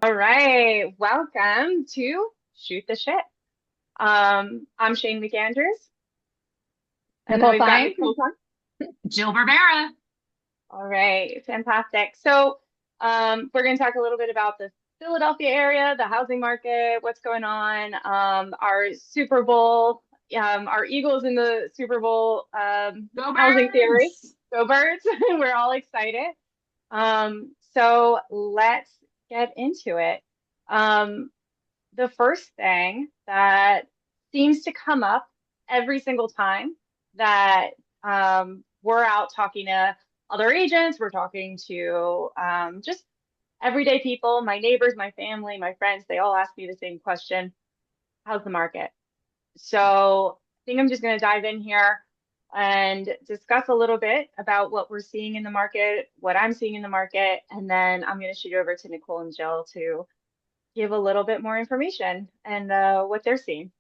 All right, welcome to Shoot the Shit. I'm Shane McAndrews, and then Nicole we've got Klein. Nicole. Jill Barbera. All right, fantastic. We're going to talk a little bit about the Philadelphia area, the housing market, what's going on, our Super Bowl, our Eagles in the Super Bowl Go housing theory. Birds. Go Birds! We're all excited. So let's get into it. Um, the first thing that seems to come up every single time that we're out talking to other agents, we're talking to just everyday people, my neighbors, my family, my friends, they all ask me the same question. How's the market? So I think I'm just going to dive in here and discuss a little bit about what we're seeing in the market, what I'm seeing in the market, and then I'm going to shoot over to Nicole and Jill to give a little bit more information and what they're seeing.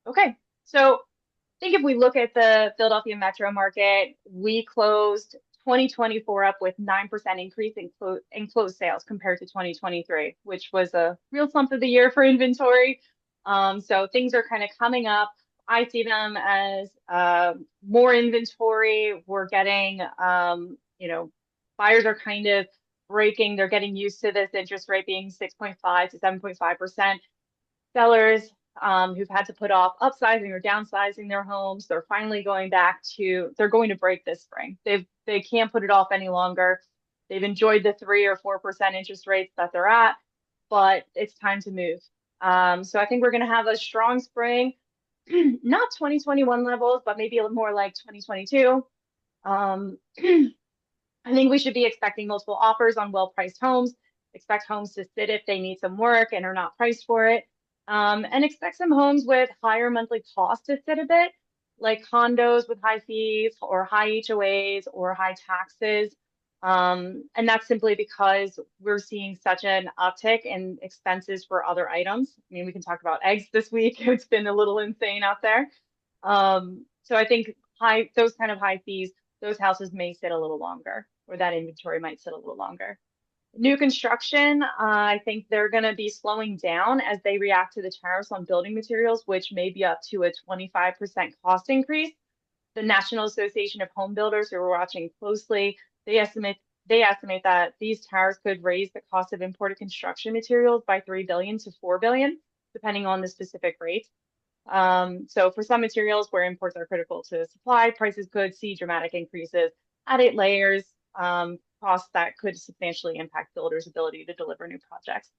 Okay, so I think if we look at the Philadelphia metro market, we closed 2024 up with 9% increase in closed sales compared to 2023, which was a real slump of the year for inventory. So things are kind of coming up. I see them as more inventory. We're getting, buyers are kind of breaking. They're getting used to this interest rate being 6.5 to 7.5%. Sellers who've had to put off upsizing or downsizing their homes, they're finally going back to, they're going to break this spring. They can't put it off any longer. They've enjoyed the 3 or 4% interest rates that they're at, but it's time to move. So I think we're going to have a strong spring, not 2021 levels, but maybe a little more like 2022. Um, I think we should be expecting multiple offers on well-priced homes, expect homes to sit if they need some work and are not priced for it, and expect some homes with higher monthly costs to sit a bit, like condos with high fees or high HOAs or high taxes. And that's simply because we're seeing such an uptick in expenses for other items. I mean, we can talk about eggs this week. It's been a little insane out there. So I think those kind of high fees, those houses may sit a little longer, or that inventory might sit a little longer. New construction, I think they're going to be slowing down as they react to the tariffs on building materials, which may be up to a 25% cost increase. The National Association of Home Builders, who we're watching closely, they estimate they estimate that these tariffs could raise the cost of imported construction materials by 3 billion to 4 billion, depending on the specific rate. So for some materials where imports are critical to supply, prices could see dramatic increases. Added layers, costs that could substantially impact builders' ability to deliver new projects.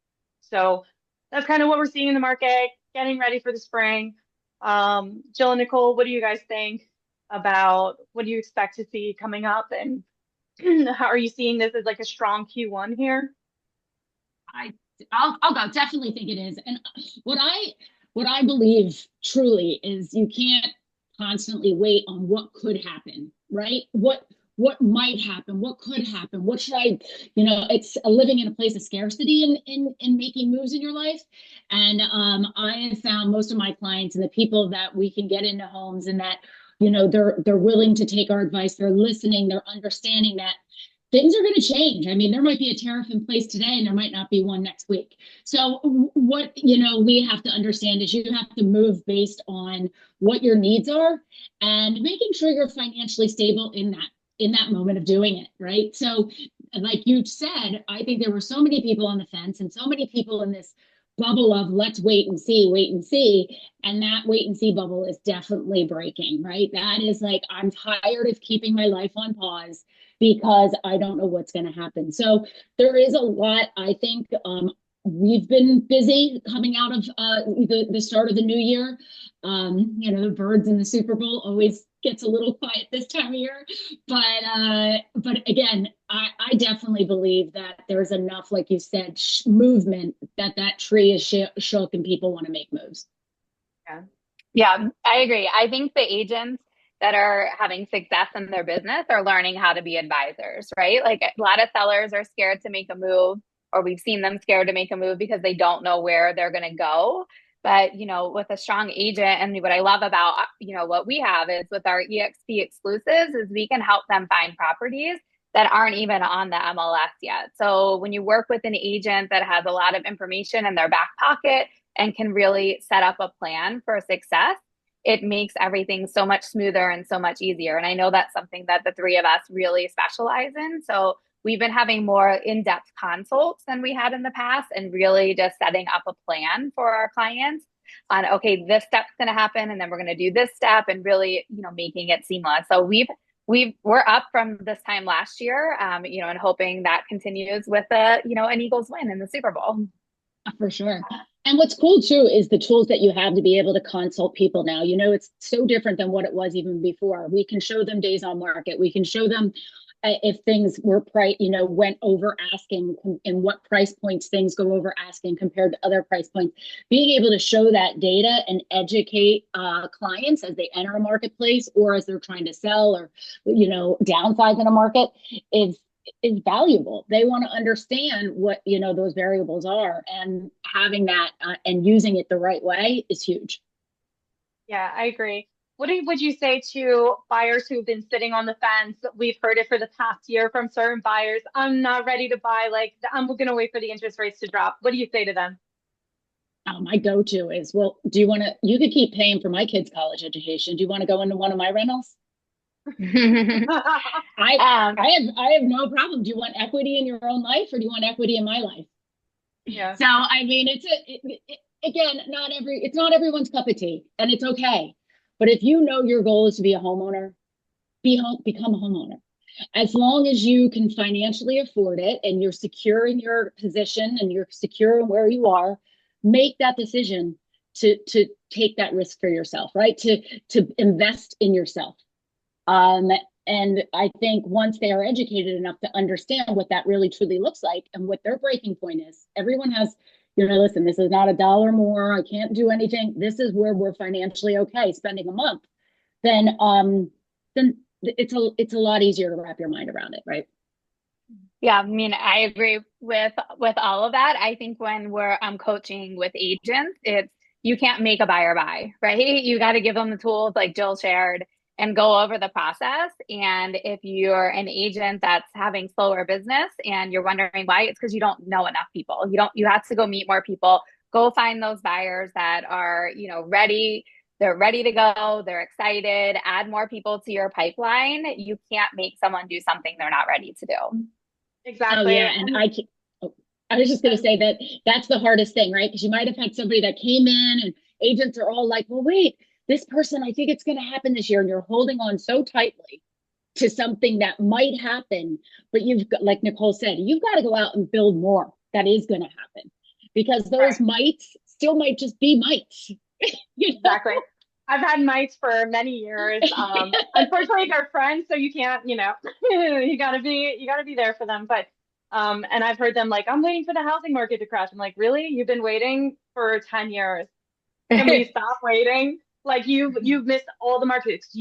So that's kind of what we're seeing in the market, getting ready for the spring. Jill and Nicole, what do you guys think about what do you expect to see coming up? And how are you seeing this as like a strong Q1 here? I I'll go. Definitely think it is. And what I believe truly is you can't constantly wait on what could happen, right? What might happen, what could happen, what should I, it's living in a place of scarcity in making moves in your life. And I have found most of my clients and the people that we can get into homes and that, they're willing to take our advice, they're listening, they're understanding that things are going to change. I mean, there might be a tariff in place today and there might not be one next week. So what, we have to understand is you have to move based on what your needs are and making sure you're financially stable in that moment of doing it, right? So like you said, I think there were so many people on the fence and so many people in this bubble of let's wait and see. And that wait and see bubble is definitely breaking, right? That is like, I'm tired of keeping my life on pause because I don't know what's going to happen. So there is a lot, I think. We've been busy coming out of the start of the new year. The birds in the Super Bowl always gets a little quiet this time of year, but again, I definitely believe that there's enough, like you said, movement that tree is shook and people want to make moves. Yeah. Yeah, I agree. I think the agents that are having success in their business are learning how to be advisors, right? Like a lot of sellers are scared to make a move, or we've seen them scared to make a move because they don't know where they're going to go. But, with a strong agent, and what I love about, what we have is with our EXP exclusives is we can help them find properties that aren't even on the MLS yet. So when you work with an agent that has a lot of information in their back pocket and can really set up a plan for success, it makes everything so much smoother and so much easier. And I know that's something that the three of us really specialize in. So we've been having more in-depth consults than we had in the past, and really just setting up a plan for our clients on, okay, this step's going to happen, and then we're going to do this step, and really, making it seamless. So we're up from this time last year, and hoping that continues with an Eagles win in the Super Bowl. For sure. And what's cool too is the tools that you have to be able to consult people now. It's so different than what it was even before. We can show them days on market. We can show them if things were went over asking, and what price points things go over asking compared to other price points. Being able to show that data and educate clients as they enter a marketplace, or as they're trying to sell, or downsize in a market is valuable. They want to understand what those variables are, and having that and using it the right way is huge. Yeah, I agree. What would you say to buyers who've been sitting on the fence? We've heard it for the past year from certain buyers. I'm not ready to buy. Like, I'm going to wait for the interest rates to drop. What do you say to them? My go-to is, well, you could keep paying for my kids' college education. Do you want to go into one of my rentals? I have no problem. Do you want equity in your own life, or do you want equity in my life? Yeah. So I mean, again, it's not everyone's cup of tea, and it's okay. But if your goal is to be a homeowner, become a homeowner. As long as you can financially afford it, and you're secure in your position, and you're secure in where you are, make that decision to take that risk for yourself, right? To invest in yourself. And I think once they are educated enough to understand what that really truly looks like, and what their breaking point is, everyone has, listen, this is not $1 more. I can't do anything. This is where we're financially okay spending a month. Then it's a lot easier to wrap your mind around it, right? Yeah, I mean, I agree with all of that. I think when I'm coaching with agents, you can't make a buyer buy, right? You got to give them the tools like Jill shared, and go over the process. And if you're an agent that's having slower business and you're wondering why, it's because you don't know enough people. You have to go meet more people, go find those buyers that are, ready. They're ready to go. They're excited. Add more people to your pipeline. You can't make someone do something they're not ready to do. Exactly. Oh, yeah. And I was just going to say that's the hardest thing, right? Because you might have had somebody that came in, and agents are all like, well, wait, this person, I think it's going to happen this year. And you're holding on so tightly to something that might happen. But you've got, like Nicole said, you've got to go out and build more that is going to happen, because those mites still might just be mites. Exactly. I've had mites for many years. Unfortunately, they're friends, so you can't, you gotta be there for them. But and I've heard them like, I'm waiting for the housing market to crash. I'm like, really? You've been waiting for 10 years. Can we stop waiting? Like you've missed all the markets.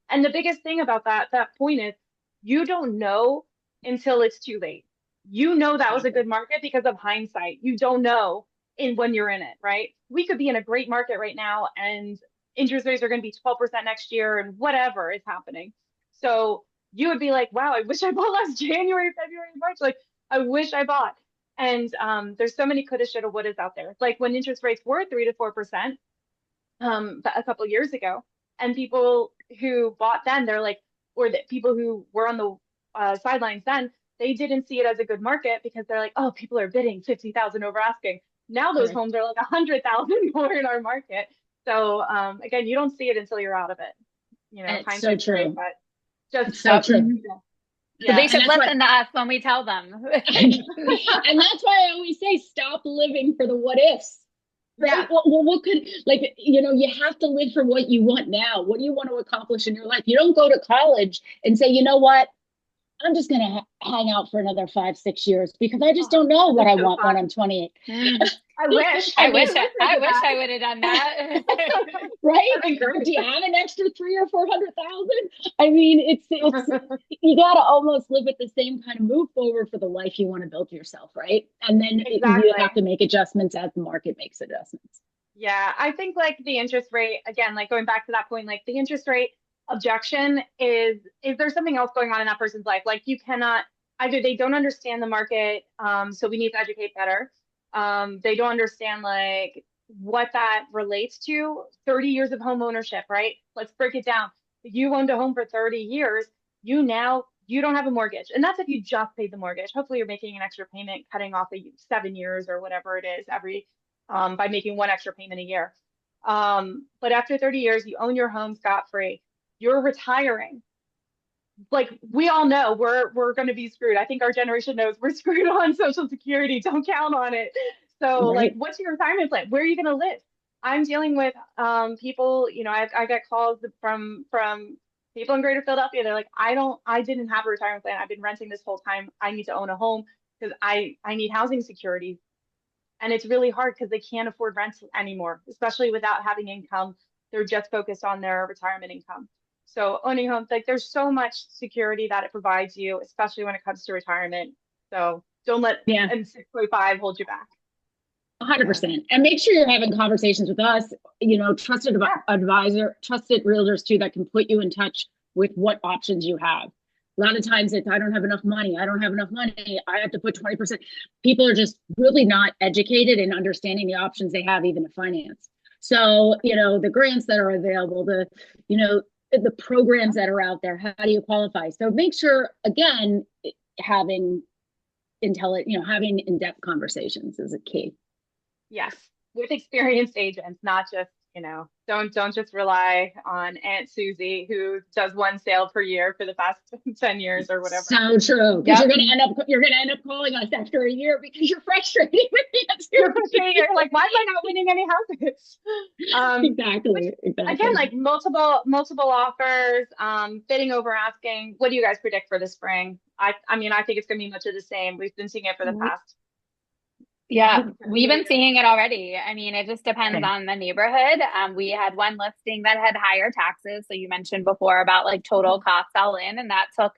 And the biggest thing about that point is, you don't know until it's too late. That was a good market because of hindsight. You don't know when you're in it, right? We could be in a great market right now, and interest rates are going to be 12% next year, and whatever is happening. So you would be like, wow, I wish I bought last January, February, March. Like, I wish I bought. And there's so many coulda, shoulda, wouldas out there. Like when interest rates were 3 to 4%, a couple years ago, and people who bought then, they're like, or the people who were on the sidelines then, they didn't see it as a good market, because they're like, oh, people are bidding 50,000 over asking. Now those homes are like 100,000 more in our market. So again, you don't see it until you're out of it. It's so true. Great, but just so true. So they should listen to us when we tell them. And that's why I always say, stop living for the what ifs. Right? Yeah. Well, what could, you have to live for what you want now. What do you want to accomplish in your life? You don't go to college and say, you know what? I'm just going to hang out for another 5-6 years, because I just don't know what I want when I'm 28. I wish I would have done that. Right? Do you have an extra 300,000 or 400,000? I mean, it's you got to almost live at the same kind of move forward for the life you want to build yourself, right? And then you have to make adjustments as the market makes adjustments. Yeah, I think like the interest rate, again, like going back to that point, like the interest rate, objection is there something else going on in that person's life? Like you cannot either they don't understand the market, so we need to educate better. They don't understand like what that relates to. 30 years of home ownership, right? Let's break it down. If you owned a home for 30 years, you don't have a mortgage. And that's if you just paid the mortgage. Hopefully you're making an extra payment, cutting off 7 years or whatever it is every by making one extra payment a year. But after 30 years, you own your home scot free. You're retiring. Like we all know we're going to be screwed. I think our generation knows we're screwed on Social Security. Don't count on it. So like, Right. what's your retirement plan? Where are you going to live? I'm dealing with people. I get calls from people in Greater Philadelphia. They're like, I didn't have a retirement plan. I've been renting this whole time. I need to own a home because I need housing security. And it's really hard because they can't afford rent anymore, especially without having income. They're just focused on their retirement income. So owning homes, like there's so much security that it provides you, especially when it comes to retirement. So don't let Yeah. M6.5 hold you back. 100%. And make sure you're having conversations with us, trusted advisor, trusted realtors too, that can put you in touch with what options you have. A lot of times it's, I don't have enough money. I don't have enough money. I have to put 20%. People are just really not educated in understanding the options they have, even to finance. So, the grants that are available, the programs that are out there, how do you qualify? So make sure, again, having having in-depth conversations is a key. Yes, with experienced agents, not just, don't just rely on Aunt Susie who does one sale per year for the past 10 years or whatever. So true. Because you're gonna end up calling us after a year because you're frustrated with the answer. You're frustrated. You're like, why am I not winning any houses? Exactly. Again, like multiple offers, bidding over asking. What do you guys predict for the spring? I mean, I think it's gonna be much of the same. We've been seeing it for the past. Yeah, we've been seeing it already. I mean, it just depends on the neighborhood. We had one listing that had higher taxes. So you mentioned before about like total cost all in, and that took,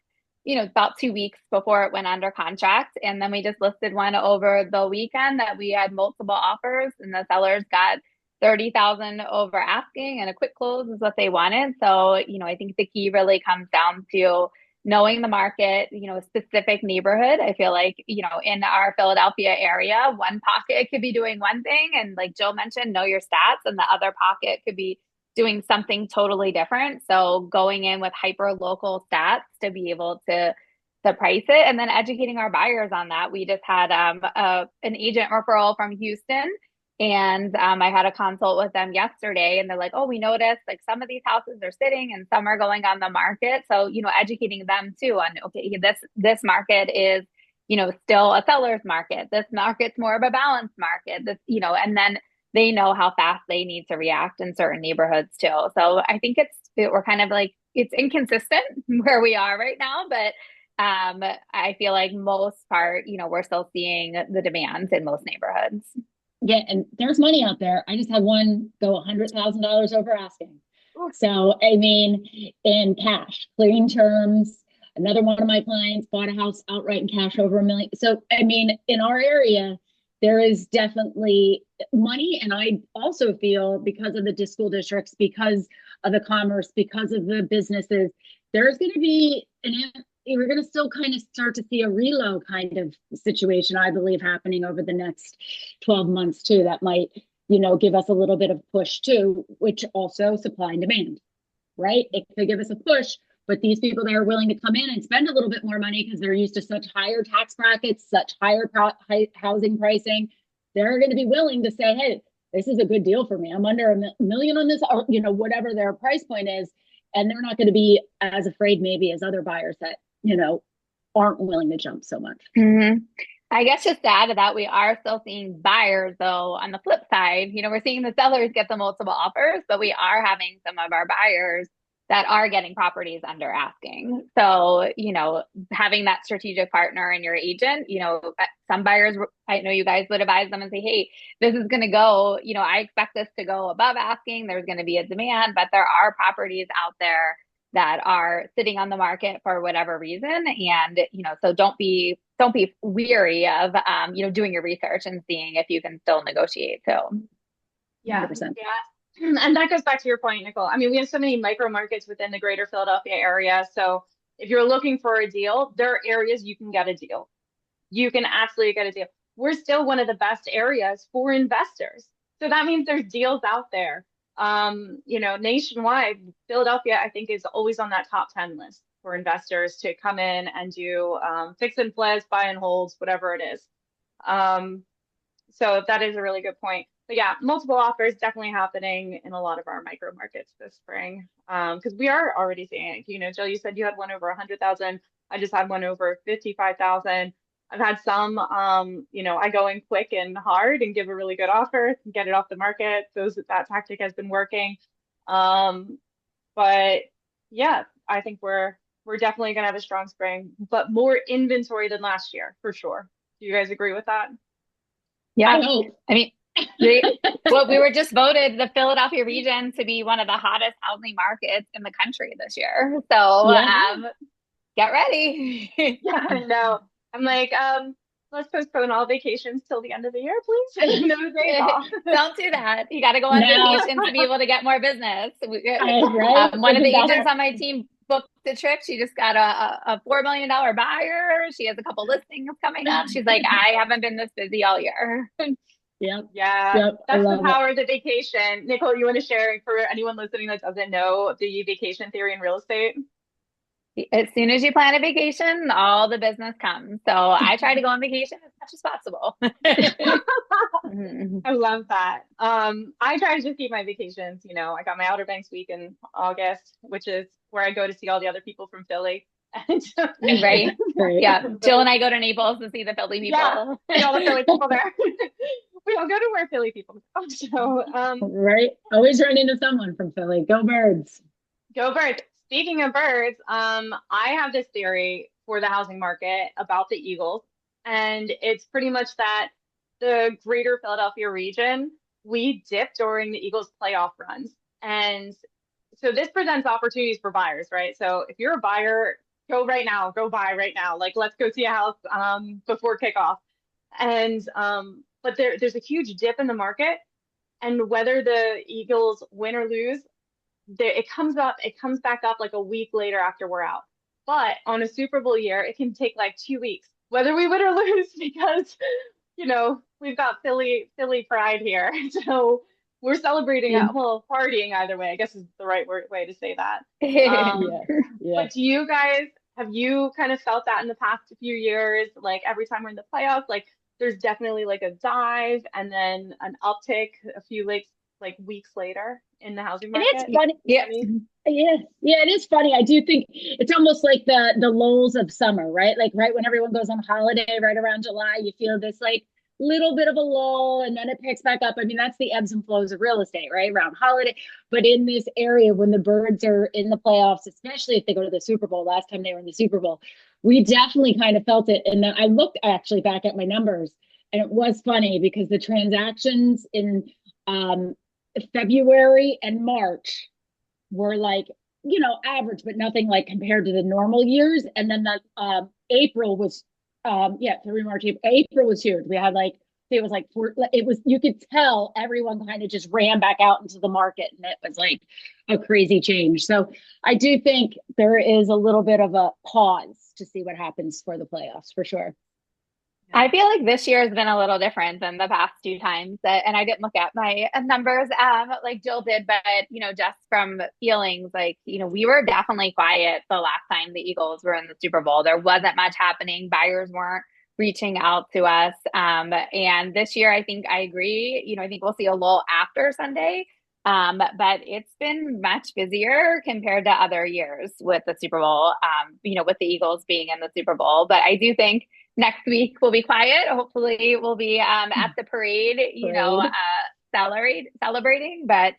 about 2 weeks before it went under contract. And then we just listed one over the weekend that we had multiple offers, and the sellers got 30,000 over asking, and a quick close is what they wanted. So, I think the key really comes down to knowing the market, a specific neighborhood. I feel like, in our Philadelphia area, one pocket could be doing one thing. And like Jill mentioned, know your stats, and the other pocket could be doing something totally different. So going in with hyper local stats to be able to price it, and then educating our buyers on that. We just had an agent referral from Houston, and I had a consult with them yesterday, and they're like, oh, we noticed like some of these houses are sitting and some are going on the market. So, educating them too on, okay, this market is, still a seller's market. This market's more of a balanced market. This, and then they know how fast they need to react in certain neighborhoods too. So I think we're kind of like, it's inconsistent where we are right now, but I feel like most part, we're still seeing the demand in most neighborhoods. Yeah, and there's money out there. I just had one go $100,000 over asking. So, I mean, in cash, clearing terms. Another one of my clients bought a house outright in cash over $1 million. So, I mean, in our area, there is definitely money. And I also feel because of the school districts, because of the commerce, because of the businesses, there's going to be we're going to still kind of start to see a reload kind of situation, I believe, happening over the next 12 months too. That might, give us a little bit of push too, which also supply and demand, right? It could give us a push, but these people that are willing to come in and spend a little bit more money because they're used to such higher tax brackets, such higher housing pricing, they're going to be willing to say, hey, this is a good deal for me. I'm under $1 million on this, or, whatever their price point is. And they're not going to be as afraid maybe as other buyers that, aren't willing to jump so much. Mm-hmm. I guess just to add to that, we are still seeing buyers, though, on the flip side. We're seeing the sellers get the multiple offers, but we are having some of our buyers that are getting properties under asking. So, having that strategic partner in your agent, some buyers, I know you guys would advise them and say, hey, this is going to go, I expect this to go above asking. There's going to be a demand, but there are properties out there that are sitting on the market for whatever reason. And, so don't be weary of, doing your research and seeing if you can still negotiate. So yeah. 100%. Yeah. And that goes back to your point, Nicole. I mean, we have so many micro markets within the greater Philadelphia area. So if you're looking for a deal, there are areas you can get a deal. You can absolutely get a deal. We're still one of the best areas for investors. So that means there's deals out there. Nationwide, Philadelphia, I think, is always on that top 10 list for investors to come in and do fix and flips, buy and holds, whatever it is. Um, so that is a really good point. But yeah, multiple offers definitely happening in a lot of our micro markets this spring. Because we are already seeing it. Jill, you said you had one over 100,000. I just had one over 55,000. I've had some, I go in quick and hard and give a really good offer, get it off the market. That tactic has been working. Um, but yeah, I think we're definitely gonna have a strong spring, but more inventory than last year for sure. Do you guys agree with that? Yeah. I hope. I mean, well, we were just voted the Philadelphia region to be one of the hottest housing markets in the country this year. So Yeah. get ready. Yeah, I know. I'm like, let's postpone all vacations till the end of the year, please. No days off. Don't do that. You got to go on No, vacation to be able to get more business. right? One of Isn't the that agents on my team booked a trip. She just got a $4 million buyer. She has a couple listings coming up. She's like, I haven't been this busy all year. Yep. Yeah, Yep. I that's the love it. power of the vacation. Nicole, you want to share for anyone listening that doesn't know the vacation theory in real estate? As soon as you plan a vacation, all the business comes. So I try to go on vacation as much as possible. I love that. I try to just keep my vacations. I got my Outer Banks week in August, which is where I go to see all the other people from Philly. And Right. Great. Yeah. Jill and I go to Naples to see the Philly people. yeah, see all the Philly people there. We all go to where Philly people go. So, Right. Always run into someone from Philly. Go Birds. go birds. Speaking of birds, I have this theory for the housing market about the Eagles, and it's pretty much that the greater Philadelphia region, we dip during the Eagles playoff runs. And so this presents opportunities for buyers, right? So if you're a buyer, go right now, go buy right now. Like let's go see a house before kickoff. And but there's a huge dip in the market, and whether the Eagles win or lose, it comes back up like a week later after we're out. But on a Super Bowl year, it can take like 2 weeks, whether we win or lose, because we've got Philly pride here. So we're celebrating Yeah. well, partying either way, I guess is the right way to say that. Yeah. Yeah. But have you kind of felt that in the past few years? Like every time we're in the playoffs, like there's definitely like a dive and then an uptick a few like weeks later in the housing And it's market. funny. Yeah. Yeah, yeah, it is funny. I do think it's almost like the lulls of summer, right? Like right when everyone goes on holiday, right around July, you feel this like little bit of a lull, and then it picks back up. I mean, that's the ebbs and flows of real estate, right? Around holiday, but in this area, when the birds are in the playoffs, especially if they go to the Super Bowl. Last time they were in the Super Bowl, we definitely kind of felt it. And then I looked actually back at my numbers, and it was funny because the transactions in um, February and March were like, average, but nothing like compared to the normal years. And then the April was, February, March, April was huge. We had like, it was like, you could tell everyone kind of just ran back out into the market, and it was like a crazy change. So I do think there is a little bit of a pause to see what happens for the playoffs for sure. I feel like this year has been a little different than the past two times and I didn't look at my numbers like Jill did, but just from feelings, like, we were definitely quiet the last time the Eagles were in the Super Bowl. There wasn't much happening. Buyers weren't reaching out to us. And this year, I think I agree. I think we'll see a lull after Sunday. But it's been much busier compared to other years with the Super Bowl, with the Eagles being in the Super Bowl. But I do think next week we'll be quiet. Hopefully we'll be at the parade, celebrating. But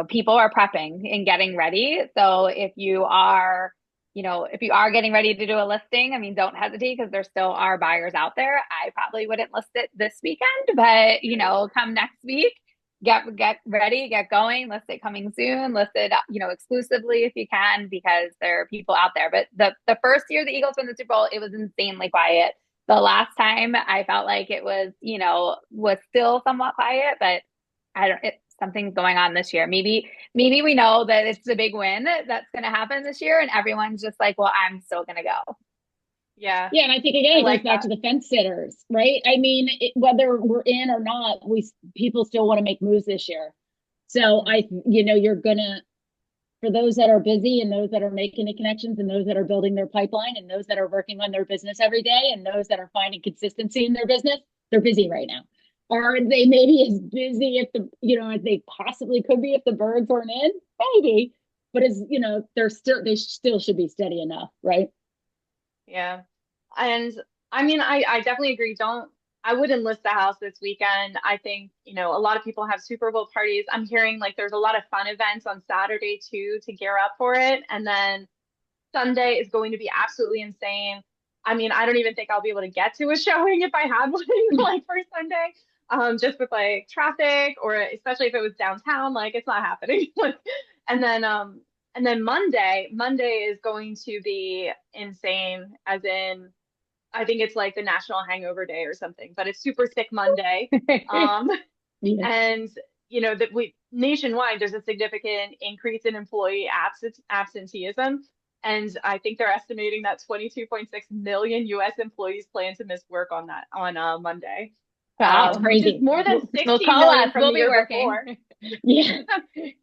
people are prepping and getting ready. So if you are getting ready to do a listing, I mean, don't hesitate because there still are buyers out there. I probably wouldn't list it this weekend, but come next week, get ready, get going, list it coming soon, list it, exclusively if you can, because there are people out there. But the first year the Eagles won the Super Bowl, it was insanely quiet. The last time I felt like it was, was still somewhat quiet, but something's going on this year. Maybe we know that it's a big win that's going to happen this year, and everyone's just like, well, I'm still going to go. Yeah. Yeah, and I think again, it like goes back to the fence sitters, right? I mean, whether we're in or not, people still want to make moves this year. So you're gonna, for those that are busy and those that are making the connections and those that are building their pipeline and those that are working on their business every day and those that are finding consistency in their business, they're busy right now. Are they maybe as busy as they possibly could be if the birds weren't in? Maybe, but they still should be steady enough, right? Yeah. And I mean, I definitely agree. I wouldn't list the house this weekend. I think, a lot of people have Super Bowl parties. I'm hearing like there's a lot of fun events on Saturday too to gear up for it. And then Sunday is going to be absolutely insane. I mean, I don't even think I'll be able to get to a showing if I had one like for Sunday. Just with like traffic or especially if it was downtown, like it's not happening. and then Monday is going to be insane, as in I think it's like the National Hangover Day or something, but it's Super Sick Monday. Yeah. And that we nationwide there's a significant increase in employee absenteeism. And I think they're estimating that 22.6 million US employees plan to miss work on Monday. Wow, That's crazy. Which is more than 16 We'll call million us. from We'll the be year working. before. Yeah.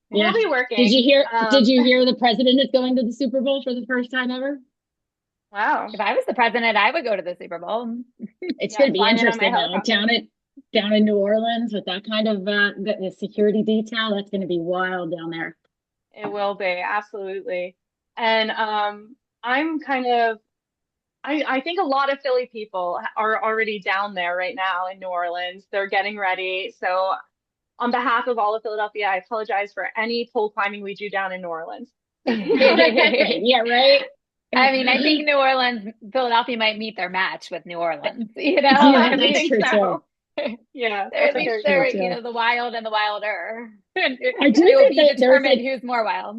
We'll be working. Did you hear the president is going to the Super Bowl for the first time ever? Wow. If I was the president, I would go to the Super Bowl. It's going to be flying in on interesting my though. Down in New Orleans with that kind of the security detail. That's going to be wild down there. It will be, absolutely. And I'm kind of I think a lot of Philly people are already down there right now in New Orleans. They're getting ready. So on behalf of all of Philadelphia, I apologize for any pole climbing we do down in New Orleans. Yeah, right. I mean, I think New Orleans, Philadelphia might meet their match with New Orleans. Yeah, I that's think true so. too. Yeah, They're, that's a very they're true. the wild and the wilder. I do It will think be that determined who's more wild.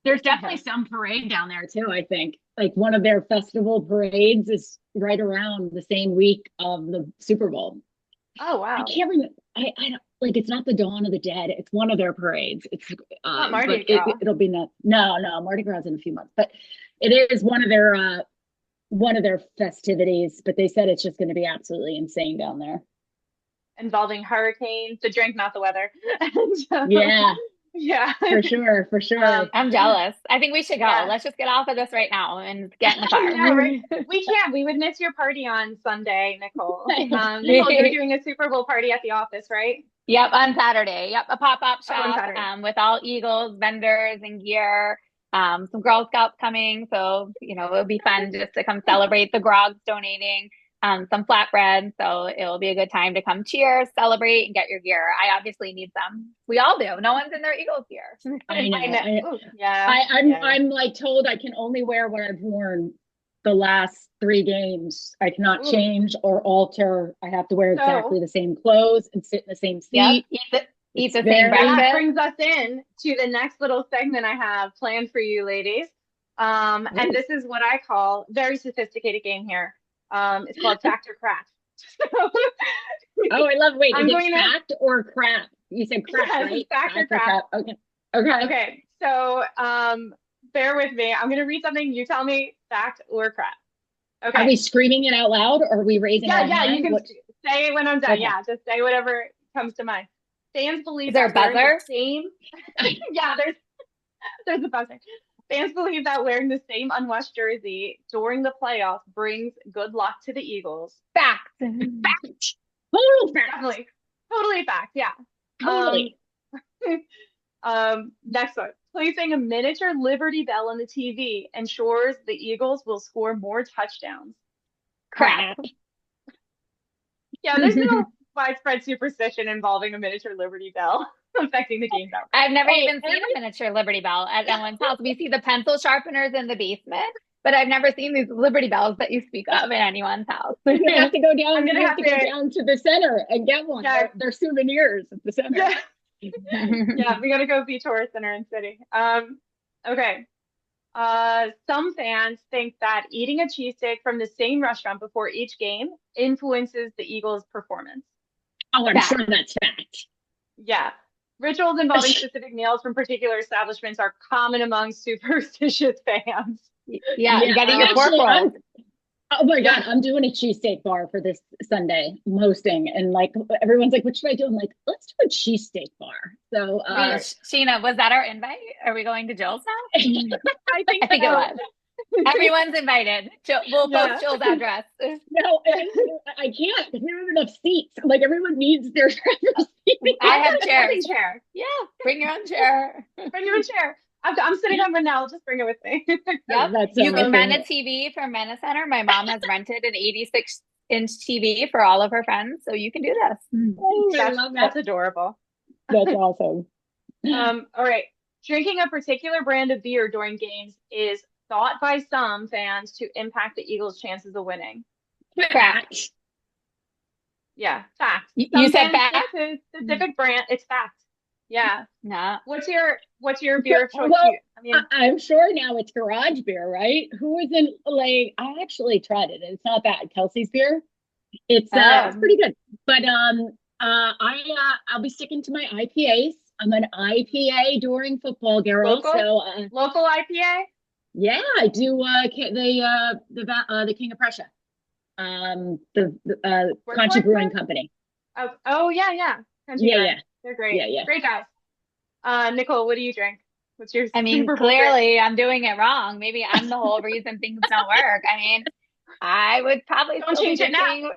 there's definitely some parade down there too. I think like one of their festival parades is right around the same week of the Super Bowl. Oh wow. I can't remember. I don't like. It's not the Dawn of the Dead. It's one of their parades. It's Not Mardi Gras. It'll be no Mardi Gras in a few months, but it is one of their festivities. But they said it's just going to be absolutely insane down there. Involving hurricanes, the drink, not the weather. Yeah. Yeah. For sure. I'm jealous. I think we should go. Yeah. Let's just get off of this right now and get in the car. Yeah, right. We can't. We would miss your party on Sunday, Nicole. Nicole, you're doing a Super Bowl party at the office, right? Yep, on Saturday. Yep, a pop-up on shop with all Eagles vendors and gear. Some Girl Scouts coming, so it'll be fun just to come celebrate. The Grog's donating some flatbread, so it'll be a good time to come cheer, celebrate, and get your gear. I obviously need some. We all do. No one's in their Eagles gear. I know. Ooh, yeah. I'm like told I can only wear what I've worn the last 3 games. I cannot change or alter. I have to wear exactly the same clothes and sit in the same seat. Yep. Eat the same breakfast. That brings us in to the next little segment I have planned for you ladies. And this is what I call very sophisticated game here. It's called Fact or Crap. Oh, I love. Wait, is it fact or crap? You said crap, right? Fact or crap. Okay. So, bear with me. I'm going to read something. You tell me fact or crap. Okay. Are we screaming it out loud or are we raising our hand? Yeah, you can say it when I'm done. Okay. Yeah, just say whatever comes to mind. Fans believe Is there a buzzer? Yeah, there's a buzzer. Fans believe that wearing the same unwashed jersey during the playoffs brings good luck to the Eagles. Fact. Total fact. Definitely. Totally fact. Yeah. Totally. Next one. Placing a miniature Liberty Bell on the TV ensures the Eagles will score more touchdowns. Crap. Yeah, there's no widespread superstition involving a miniature Liberty Bell affecting the game's outcome. I've never even seen a miniature Liberty Bell at anyone's house. We see the pencil sharpeners in the basement, but I've never seen these Liberty Bells that you speak of in anyone's house. You have to go down. You have to go down to the center and get one. Yeah. They're souvenirs at the center. Yeah. Yeah, we gotta go be tourist center in city. Okay. Some fans think that eating a cheesesteak from the same restaurant before each game influences the Eagles' performance. Oh, I'm sure that's fact. Yeah. Rituals involving specific meals from particular establishments are common among superstitious fans. Yeah, Yeah, getting your pork actually, rolls. oh my Yeah. God, I'm doing a cheesesteak bar for this Sunday. I'm hosting, and like everyone's like, "What should I do?" I'm like, "Let's do a cheesesteak bar." So, Wait, Sheena, was that our invite? Are we going to Jill's now? I think I think it so. was. Everyone's invited. We'll Yeah. post Jill's address. no, I can't. We don't have enough seats. Like everyone needs their driver's seat. I have A camping chairs. chair. Yeah, bring your own chair. Bring your own chair. I'm sitting on one now. I'll just bring it with me. Yep. That's You can rent a amazing. TV from Menace Center. My mom has rented an 86-inch TV for all of her friends, so you can do this. Oh, I love That's it. adorable. That's awesome. All right. Drinking a particular brand of beer during games is thought by some fans to impact the Eagles' chances of winning. Fact. Yeah, fact. You Some said fans fact? stick to specific brand. It's fact. Yeah. No. What's your beer of choice? Well, I mean, I'm sure now it's garage beer, right? Who isn't like? I actually tried it. It's not bad. Kelsey's beer. It's pretty good. But I'll be sticking to my IPAs. I'm an IPA during football, girl. Local? So local IPA? yeah, I do the King of Prussia. The Conchi Brewing Company. Oh yeah, yeah. Country Yeah, Guys. yeah. They're great. Yeah, yeah. Great guys. Nicole, what do you drink? What's your I mean, Super Bowl clearly I'm doing it wrong. Maybe I'm the whole reason things don't work. I mean, I would probably Don't still be change it now. drinking.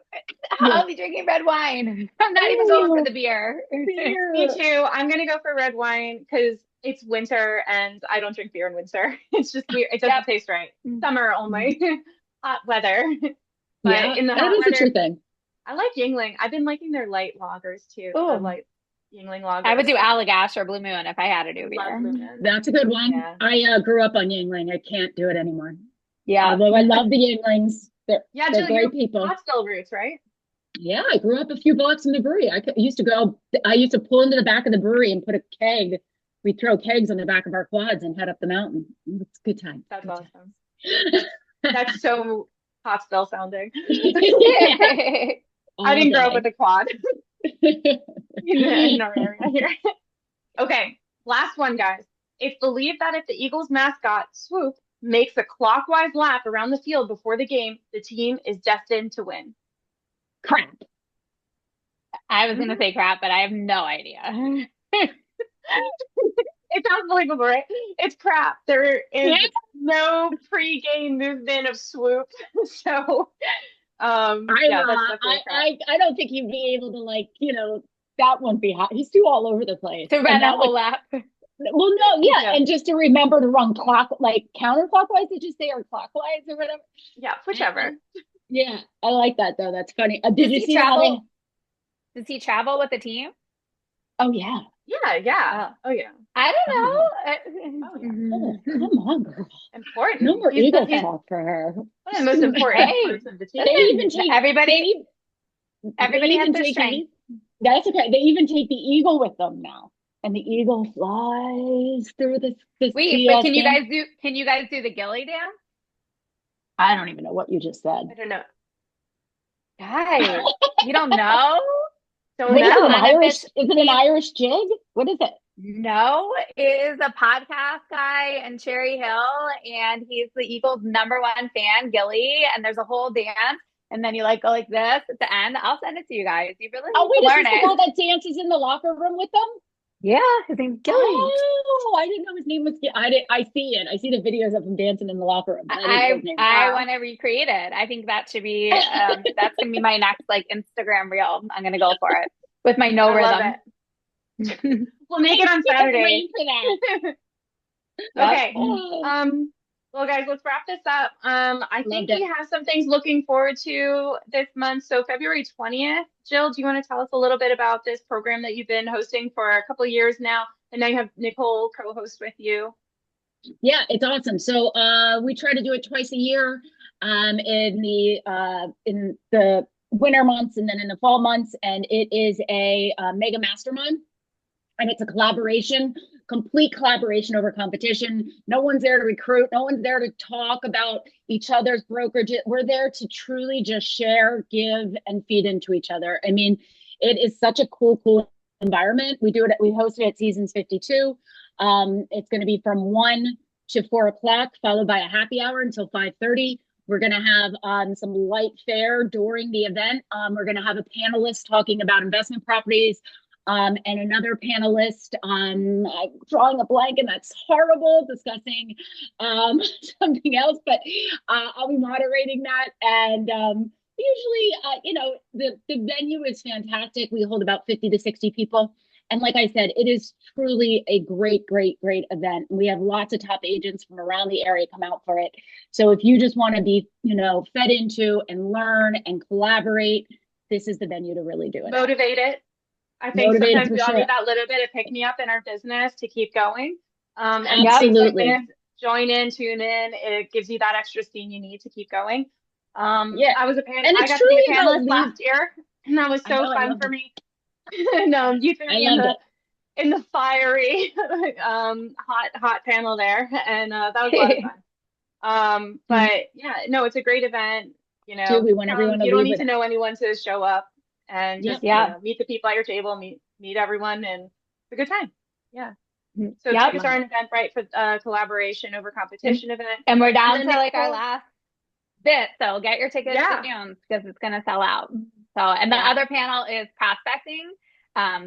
I'll be drinking red wine. I'm not even going for the beer. Me too. I'm gonna go for red wine because it's winter and I don't drink beer in winter. It's just weird. It doesn't Yep. taste right. Summer only. Hot weather. But Yeah, in the that hot is a true weather, thing. I like Yingling. I've been liking their light lagers too. The Ooh. light Yingling lagers. I would do Allagash or Blue Moon if I had to do Love beer. Blue Moon. That's a good one. Yeah. I grew up on Yingling. I can't do it anymore. Yeah. Although I love the Yinglings. They're Jill, great you're people. Scottsdale roots, right? Yeah, I grew up a few blocks from the brewery. I used to pull into the back of the brewery and put a keg. We'd throw kegs on the back of our quads and head up the mountain. It's a good time. That's Good awesome. That's so Scottsdale sounding. I didn't grow up with a quad in our area here. Okay, last one, guys. It's believed that if the Eagles mascot, Swoop, makes a clockwise lap around the field before the game, the team is destined to win. Crap. I was going to say crap, but I have no idea. It sounds believable, right? It's crap. There is no pre-game movement of Swoop. So, I don't think he'd be able to that won't be hot. He's too all over the place. To run a whole lap. Well, no, yeah, and just to remember to run counterclockwise, did you say, or clockwise or whatever? Yeah, whichever. Yeah, I like that though. That's funny. Did you see travel? Does he travel with the team? Oh yeah. Yeah. Oh yeah. I don't know. Oh, yeah. Come on, girl. Important. No more Eagle talk for her. One of the most important parts of the team. Everybody has their strength. That's okay. They even take the eagle with them now, and the eagle flies through this. Wait, but can you guys do the ghillie dance? I don't even know what you just said. I don't know. Guys, you don't know? Wait, is it an Irish jig? What is it? No, it is a podcast guy in Cherry Hill, and he's the Eagles' #1 fan, Gilly, and there's a whole dance, and then you go like this at the end. I'll send it to you guys. You really need to learn it. The guy that dances in the locker room with them? Yeah, his name's Gilly. Oh, I didn't know his name was Gilly. I see it. I see the videos of him dancing in the locker room. I want to recreate it. I think that should be, that's going to be my next Instagram reel. I'm going to go for it with my no rhythm. We'll make it on Saturday. For that. Okay. Well, guys, let's wrap this up. I think we have some things looking forward to this month. So February 20th, Jill, do you want to tell us a little bit about this program that you've been hosting for a couple of years now? And now you have Nicole co-host with you. Yeah, it's awesome. So we try to do it twice a year in the winter months and then in the fall months. And it is a mega mastermind. And it's a complete collaboration over competition. No one's there to recruit. No one's there to talk about each other's brokerage. We're there to truly just share, give, and feed into each other. I mean, it is such a cool environment. We host it at Seasons 52. It's going to be from 1 to 4 o'clock, followed by a happy hour until 5:30. We're going to have some light fare during the event. We're going to have a panelist talking about investment properties, and another panelist, I'm drawing a blank and that's horrible, discussing something else, but I'll be moderating that. And usually, the venue is fantastic. We hold about 50 to 60 people. And like I said, it is truly a great, great, great event. We have lots of top agents from around the area come out for it. So if you just want to be, fed into and learn and collaborate, this is the venue to really do it. Motivate it. I think sometimes we all need that little bit of pick me up in our business to keep going. And absolutely. Join in, tune in. It gives you that extra steam you need to keep going. I was a panelist. I got to be a panelist last year, and that was so fun for me. No, you threw me in the fiery, hot panel there, and that was a lot of fun. But yeah, no, it's a great event. We want everyone to you don't need to know anyone to show up and just meet the people at your table, meet everyone, and it's a good time. Yeah. So tickets are an Eventbrite for collaboration over competition event, and we're down to like our last bit. So get your tickets soon because it's going to sell out. So, and the other panel is prospecting.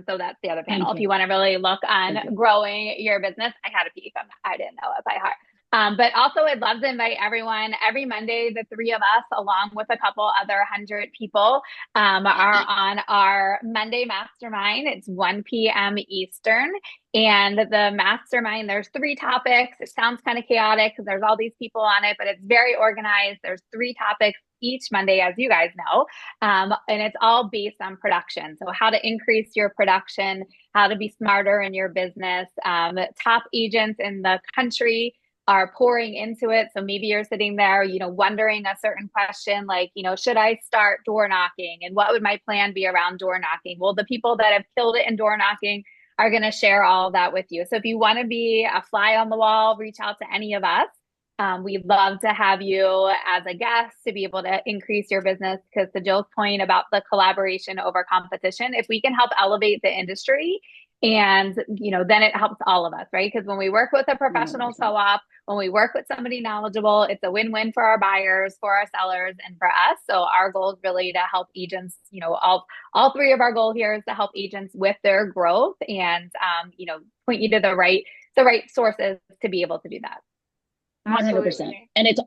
So that's the other panel. If you want to really look on growing your business, I had a peek on that. I didn't know it by heart. But also I'd love to invite everyone every Monday, the three of us, along with a couple other 100 people, are on our Monday mastermind. It's 1 p.m. Eastern. And the mastermind, there's 3 topics. It sounds kind of chaotic because there's all these people on it, but it's very organized. There's 3 topics each Monday, as you guys know. And it's all based on production. So how to increase your production, how to be smarter in your business. Top agents in the country are pouring into it. So maybe you're sitting there, wondering a certain question like, should I start door knocking? And what would my plan be around door knocking? Well, the people that have killed it in door knocking are going to share all of that with you. So if you want to be a fly on the wall, reach out to any of us. We'd love to have you as a guest to be able to increase your business, because to Jill's point about the collaboration over competition, if we can help elevate the industry, and then it helps all of us, right? Because when we work with a professional co-op, when we work with somebody knowledgeable, it's a win-win for our buyers, for our sellers, and for us. So our goal is really to help agents, all 3 of our goal here is to help agents with their growth and, point you to the right sources to be able to do that. 100%. And it's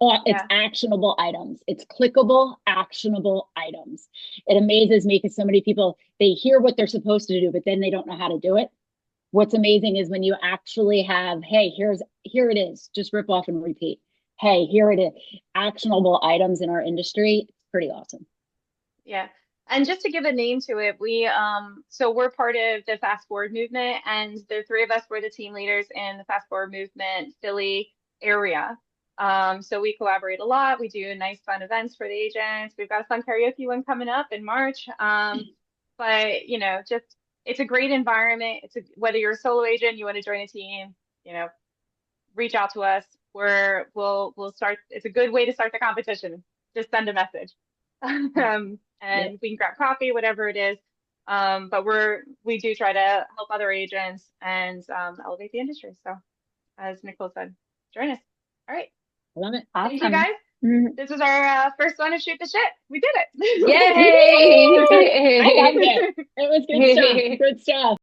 actionable items. It's clickable, actionable items. It amazes me because so many people, they hear what they're supposed to do, but then they don't know how to do it. What's amazing is when you actually have, hey, here it is, just rip off and repeat. Hey, here it is. Actionable items in our industry. It's pretty awesome. Yeah. And just to give a name to it, so we're part of the Fast Forward movement, and the 3 of us were the team leaders in the Fast Forward movement Philly area. So we collaborate a lot. We do nice fun events for the agents. We've got a fun karaoke one coming up in March. But just it's a great environment. Whether you're a solo agent, you want to join a team, reach out to us. We'll start. It's a good way to start the competition. Just send a message. And we can grab coffee, whatever it is. But we do try to help other agents and elevate the industry. So as Nicole said, join us. All right. Love it. Awesome. Thank you guys. This was our first one to shoot the shit. We did it. Yay! I loved it. It was good stuff. Good stuff.